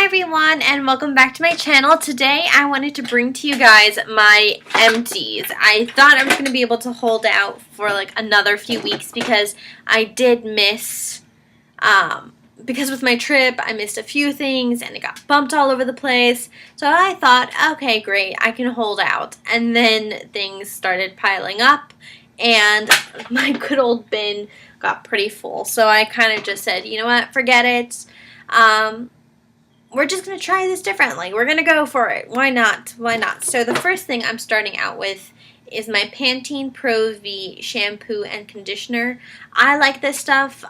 everyone, and welcome back to my channel. Today I wanted to bring to you guys my empties. I thought I was going to be able to hold out for like another few weeks because I did miss, because with my trip I missed a few things and it got bumped all over the place. So I thought, okay, great, I can hold out. And then things started piling up and my good old bin got pretty full. So I kind of just said, you know what, forget it. We're just going to try this differently. We're going to go for it. Why not? Why not? So the first thing I'm starting out with is my Pantene Pro V shampoo and conditioner. I like this stuff.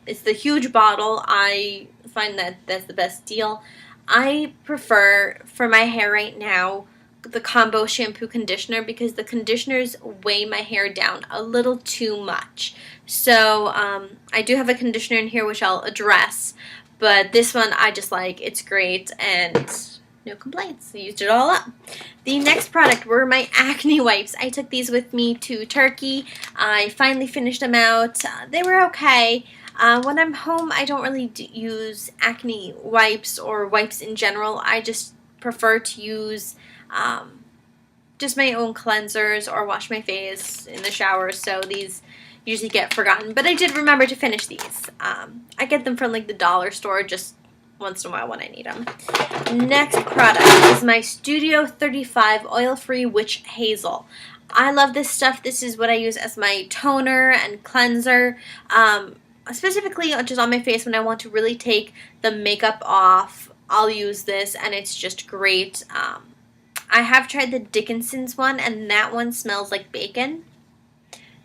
It's the huge bottle. I find that that's the best deal. I prefer, for my hair right now, the combo shampoo conditioner because the conditioners weigh my hair down a little too much. So I do have a conditioner in here which I'll address. But this one I just like. It's great and no complaints. I used it all up. The next product were my acne wipes. I took these with me to Turkey. I finally finished them out. They were okay. When I'm home, I don't really use acne wipes or wipes in general. I just prefer to use just my own cleansers or wash my face in the shower. So these usually get forgotten, but I did remember to finish these. I get them from like the dollar store just once in a while when I need them. Next product is my Studio 35 Oil-Free Witch Hazel. I love this stuff. This is what I use as my toner and cleanser, specifically just on my face when I want to really take the makeup off. I'll use this and it's just great. I have tried the Dickinson's one and that one smells like bacon.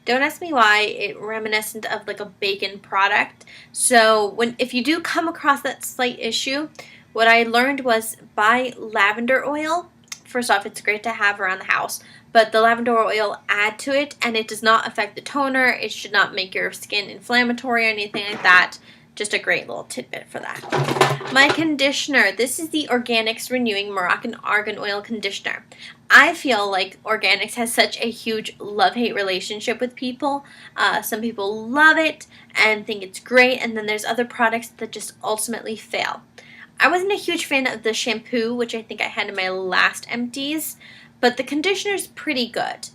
Don't ask me why. It's reminiscent of like a bacon product. So if you do come across that slight issue, what I learned was buy lavender oil. First off, it's great to have around the house, but the lavender oil, add to it and it does not affect the toner. It should not make your skin inflammatory or anything like that. Just a great little tidbit for that. My conditioner. This is the Organics Renewing Moroccan Argan Oil Conditioner. I feel like Organics has such a huge love-hate relationship with people. Some people love it and think it's great, and then there's other products that just ultimately fail. I wasn't a huge fan of the shampoo, which I think I had in my last empties, but the conditioner's pretty good.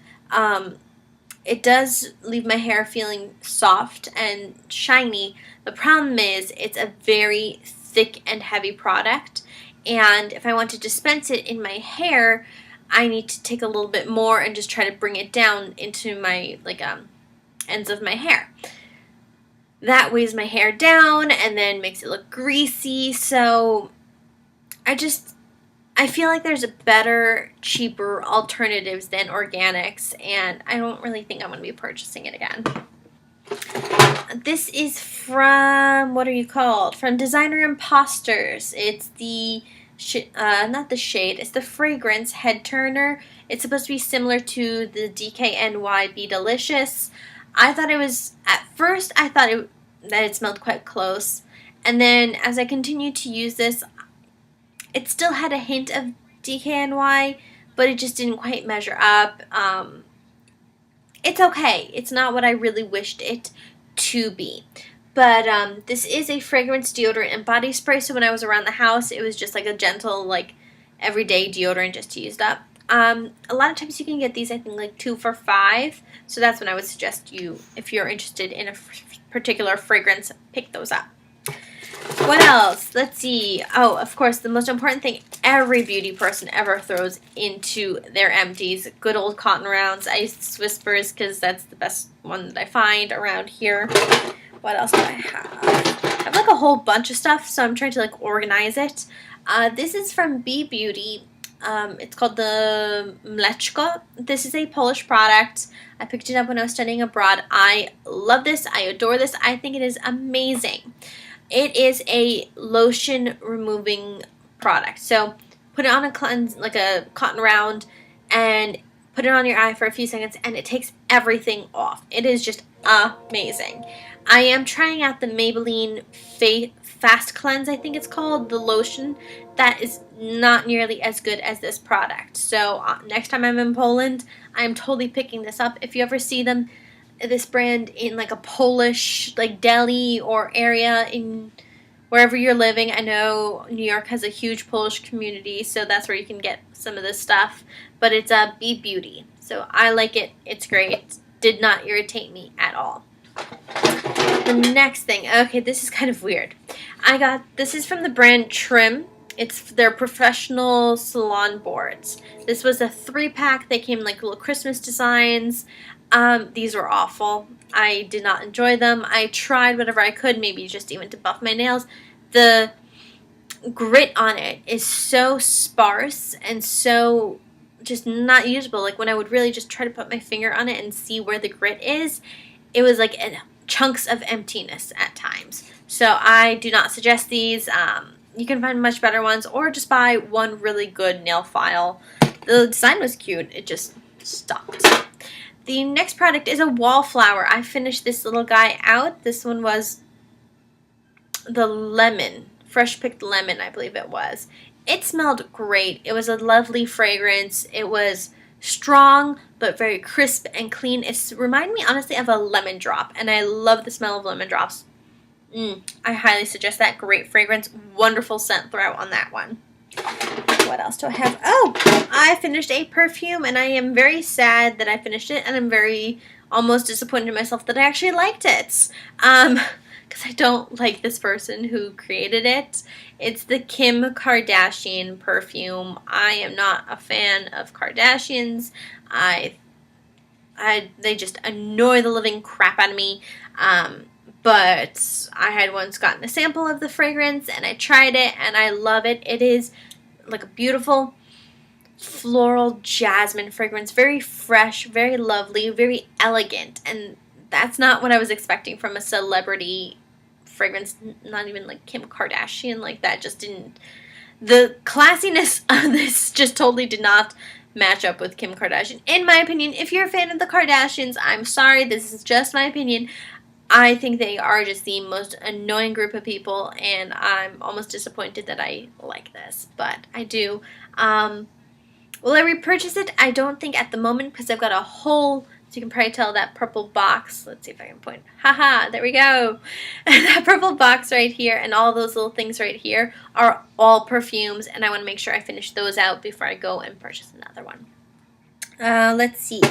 It does leave my hair feeling soft and shiny. The problem is it's a very thick and heavy product, and if I want to dispense it in my hair, I need to take a little bit more and just try to bring it down into my ends of my hair. That weighs my hair down and then makes it look greasy. So I feel like there's better, cheaper alternatives than Organics, and I don't really think I'm going to be purchasing it again. This is from, what are you called? From Designer Imposters. It's the not the shade, it's the fragrance head turner. It's supposed to be similar to the DKNY Be Delicious. I thought it was, at first I thought that it smelled quite close, and then as I continued to use this, it still had a hint of DKNY, but it just didn't quite measure up. It's okay. It's not what I really wished it to be. But this is a fragrance deodorant and body spray, so when I was around the house, it was just like a gentle, like, everyday deodorant just to use up. A lot of times you can get these, I think, like 2 for $5, so that's when I would suggest you, if you're interested in a particular fragrance, pick those up. What else? Let's see. Oh, of course, the most important thing every beauty person ever throws into their empties, good old cotton rounds. I use Whispers because that's the best one that I find around here. What else do I have? I have like a whole bunch of stuff, so I'm trying to like organize it. This is from Bee Beauty. It's called the Mleczko. This is a Polish product. I picked it up when I was studying abroad. I love this. I adore this. I think it is amazing. It is a lotion removing product. So put it on a like a cotton round and put it on your eye for a few seconds and it takes everything off. It is just amazing. I am trying out the Maybelline Fast Cleanse, I think it's called, the lotion. That is not nearly as good as this product. So next time I'm in Poland, I'm totally picking this up. If you ever see this brand in like a Polish like deli or area in wherever you're living. I know New York has a huge Polish community, so that's where you can get some of this stuff. But it's a Be Beauty. So I like it. It's great. Did not irritate me at all. The next thing, okay, this is kind of weird. This is from the brand Trim. It's their professional salon boards. This was a 3-pack. They came like little Christmas designs. These were awful. I did not enjoy them. I tried whatever I could, maybe just even to buff my nails. The grit on it is so sparse and so just not usable. Like when I would really just try to put my finger on it and see where the grit is, it was like chunks of emptiness at times. So I do not suggest these. You can find much better ones, or just buy one really good nail file. The design was cute. It just stopped. The next product is a wallflower. I finished this little guy out. This one was the lemon, fresh picked lemon, I believe it was. It smelled great. It was a lovely fragrance. It was strong, but very crisp and clean. It reminded me, honestly, of a lemon drop, and I love the smell of lemon drops. I highly suggest that. Great fragrance. Wonderful scent throughout on that one. What else do I have? Oh, I finished a perfume, and I am very sad that I finished it, and I'm very almost disappointed in myself that I actually liked it. Because I don't like this person who created it. It's the Kim Kardashian perfume. I am not a fan of Kardashians. They just annoy the living crap out of me. But I had once gotten a sample of the fragrance, and I tried it, and I love it. It is like a beautiful floral jasmine fragrance. Very fresh, very lovely, very elegant. And that's not what I was expecting from a celebrity fragrance. Not even like Kim Kardashian. Like that just didn't... The classiness of this just totally did not match up with Kim Kardashian. In my opinion, if you're a fan of the Kardashians, I'm sorry. This is just my opinion. I think they are just the most annoying group of people, and I'm almost disappointed that I like this, but I do. Will I repurchase it? I don't think at the moment, because I've got a whole, so you can probably tell, that purple box. Let's see if I can point. Haha, there we go. That purple box right here and all those little things right here are all perfumes, and I want to make sure I finish those out before I go and purchase another one. Let's see.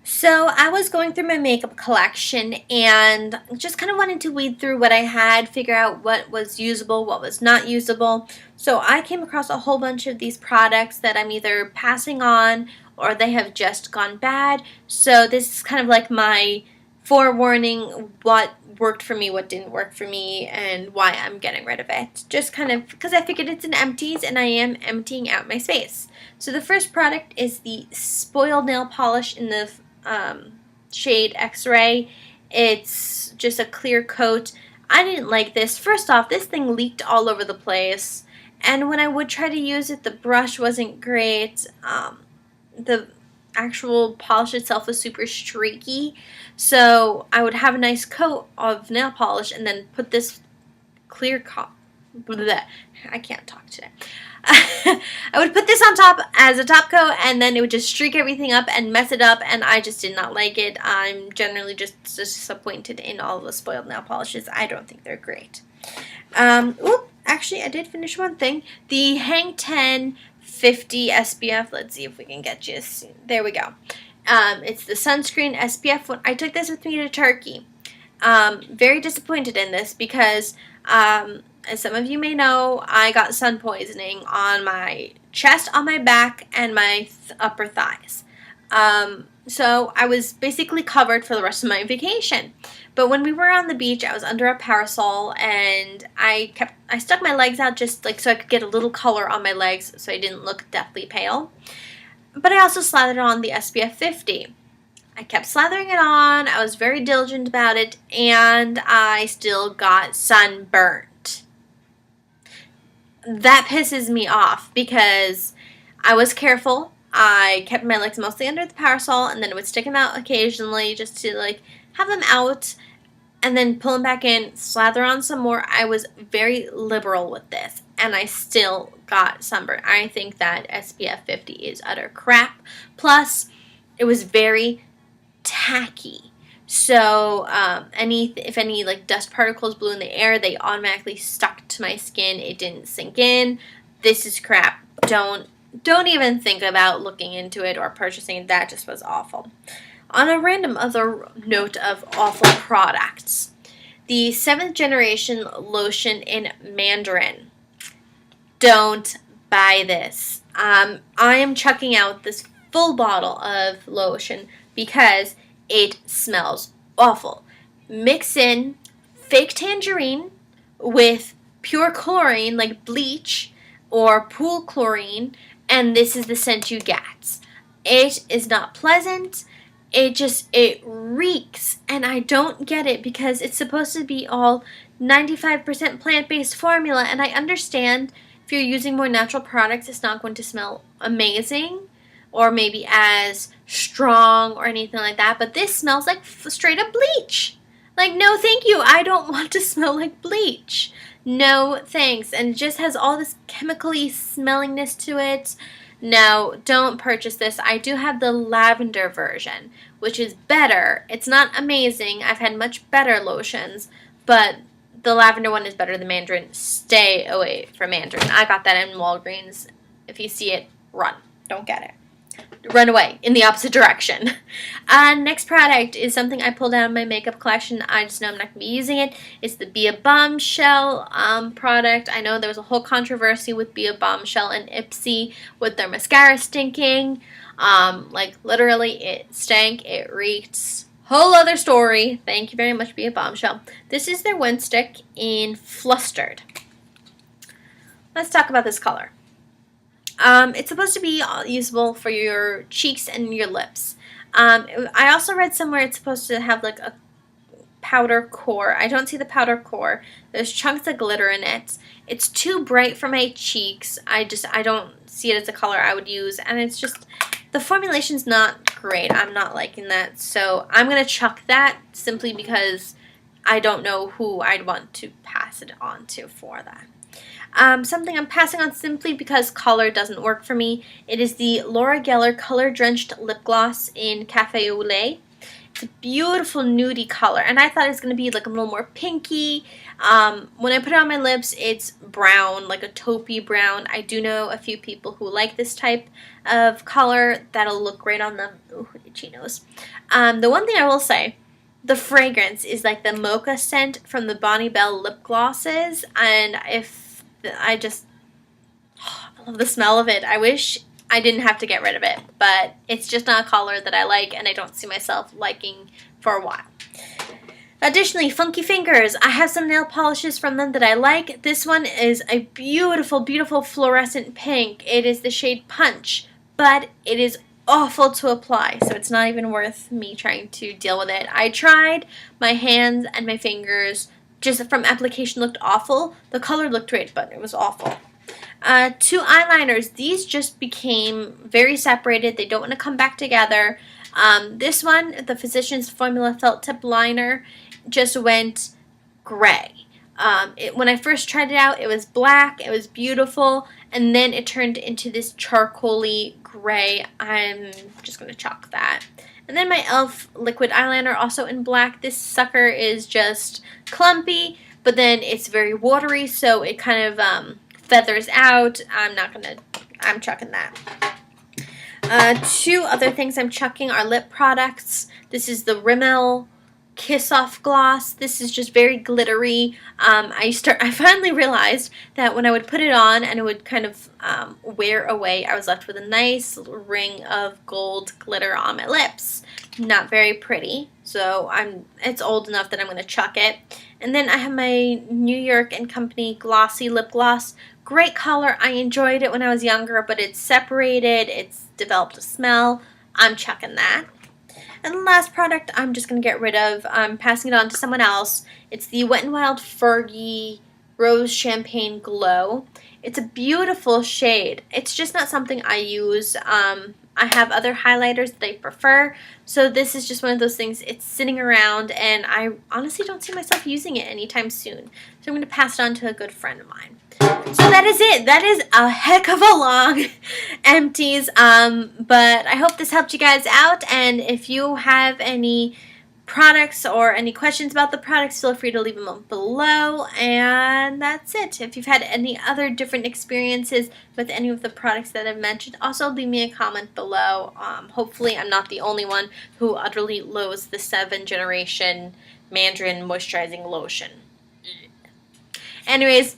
So I was going through my makeup collection and just kind of wanted to weed through what I had, figure out what was usable, what was not usable. So I came across a whole bunch of these products that I'm either passing on or they have just gone bad. So this is kind of like my forewarning, what worked for me, what didn't work for me, and why I'm getting rid of it. Just kind of because I figured it's an empties and I am emptying out my space. So the first product is the Spoiled Nail Polish in the shade X-Ray. It's just a clear coat. I didn't like this. First off, this thing leaked all over the place, and when I would try to use it, the brush wasn't great. The actual polish itself was super streaky, so I would have a nice coat of nail polish and then put this clear I can't talk today. I would put this on top as a top coat, and then it would just streak everything up and mess it up, and I just did not like it. I'm generally just disappointed in all of the Spoiled nail polishes. I don't think they're great. Actually, I did finish one thing. The Hang 10 50 SPF. Let's see if we can get you. There we go. It's the sunscreen SPF. When I took this with me to Turkey, very disappointed in this because as some of you may know, I got sun poisoning on my chest, on my back, and my upper thighs. So I was basically covered for the rest of my vacation. But when we were on the beach, I was under a parasol, and I stuck my legs out just like so I could get a little color on my legs so I didn't look deathly pale. But I also slathered on the SPF 50. I kept slathering it on. I was very diligent about it, and I still got sunburned. That pisses me off because I was careful. I kept my legs mostly under the parasol, and then I would stick them out occasionally just to like have them out and then pull them back in, slather on some more. I was very liberal with this, and I still got sunburn. I think that SPF 50 is utter crap. Plus, it was very tacky. So if any like dust particles blew in the air, they automatically stuck to my skin. It didn't sink in. This is crap. Don't even think about looking into it or purchasing it. That just was awful. On a random other note of awful products, the 7th generation lotion in Mandarin. Don't buy this. I am chucking out this full bottle of lotion because it smells awful. Mix in fake tangerine with pure chlorine like bleach or pool chlorine, and this is the scent you get. It is not pleasant. It reeks, and I don't get it because it's supposed to be all 95% plant-based formula, and I understand if you're using more natural products, it's not going to smell amazing or maybe as strong or anything like that, but this smells like straight up bleach. Like, no thank you, I don't want to smell like bleach. No thanks. And it just has all this chemically smelliness to it. No, don't purchase this. I do have the lavender version, which is better. It's not amazing. I've had much better lotions, but the lavender one is better than Mandarin. Stay away from Mandarin. I got that in Walgreens. If you see it, run. Don't get it. Run away in the opposite direction. Next product is something I pulled out of my makeup collection. I just know I'm not going to be using it. It's the Be a Bombshell product. I know there was a whole controversy with Be a Bombshell and Ipsy with their mascara stinking. Like literally it stank, it reeked. Whole other story. Thank you very much, Be a Bombshell. This is their Wind Stick in Flustered. Let's talk about this color. It's supposed to be usable for your cheeks and your lips. I also read somewhere it's supposed to have like a powder core. I don't see the powder core. There's chunks of glitter in it. It's too bright for my cheeks. I don't see it as a color I would use, and it's just, the formulation's not great. I'm not liking that, so I'm going to chuck that simply because I don't know who I'd want to pass it on to for that. Something I'm passing on simply because color doesn't work for me. It is the Laura Geller Color Drenched Lip Gloss in Cafe au Lait. It's a beautiful nudie color, and I thought it was going to be like a little more pinky. When I put it on my lips, it's brown, like a taupey brown. I do know a few people who like this type of color. That'll look great on them. Ooh, itchy nose. The one thing I will say, the fragrance is like the mocha scent from the Bonnie Bell lip glosses, and I love the smell of it. I wish I didn't have to get rid of it, but it's just not a color that I like, and I don't see myself liking for a while. Additionally, Funky Fingers. I have some nail polishes from them that I like. This one is a beautiful, beautiful fluorescent pink. It is the shade Punch, but it is awful to apply, so it's not even worth me trying to deal with it. I tried. My hands and my fingers just from application looked awful. The color looked great, but it was awful. 2 eyeliners. These just became very separated. They don't want to come back together. This one, the Physicians Formula Felt Tip Liner, just went gray. When I first tried it out, it was black. It was beautiful. And then it turned into this charcoaly gray. I'm just going to chalk that. And then my e.l.f. liquid eyeliner, also in black. This sucker is just clumpy, but then it's very watery, so it kind of feathers out. I'm chucking that. 2 other things I'm chucking are lip products. This is the Rimmel Kiss Off Gloss. This is just very glittery. I finally realized that when I would put it on and it would kind of wear away, I was left with a nice ring of gold glitter on my lips. Not very pretty, so it's old enough that I'm going to chuck it. And then I have my New York & Company Glossy Lip Gloss. Great color. I enjoyed it when I was younger, but it's separated. It's developed a smell. I'm chucking that. And the last product I'm just going to get rid of. I'm passing it on to someone else. It's the Wet n Wild Fergie Rose Champagne Glow. It's a beautiful shade. It's just not something I use. I have other highlighters that I prefer. So this is just one of those things. It's sitting around, and I honestly don't see myself using it anytime soon. So I'm going to pass it on to a good friend of mine. So that is it. That is a heck of a long Empties. But I hope this helped you guys out. And if you have any products or any questions about the products, feel free to leave them below. And that's it. If you've had any other different experiences with any of the products that I've mentioned, also leave me a comment below. Hopefully I'm not the only one who utterly loathes the 7th generation Mandarin moisturizing lotion. Anyways,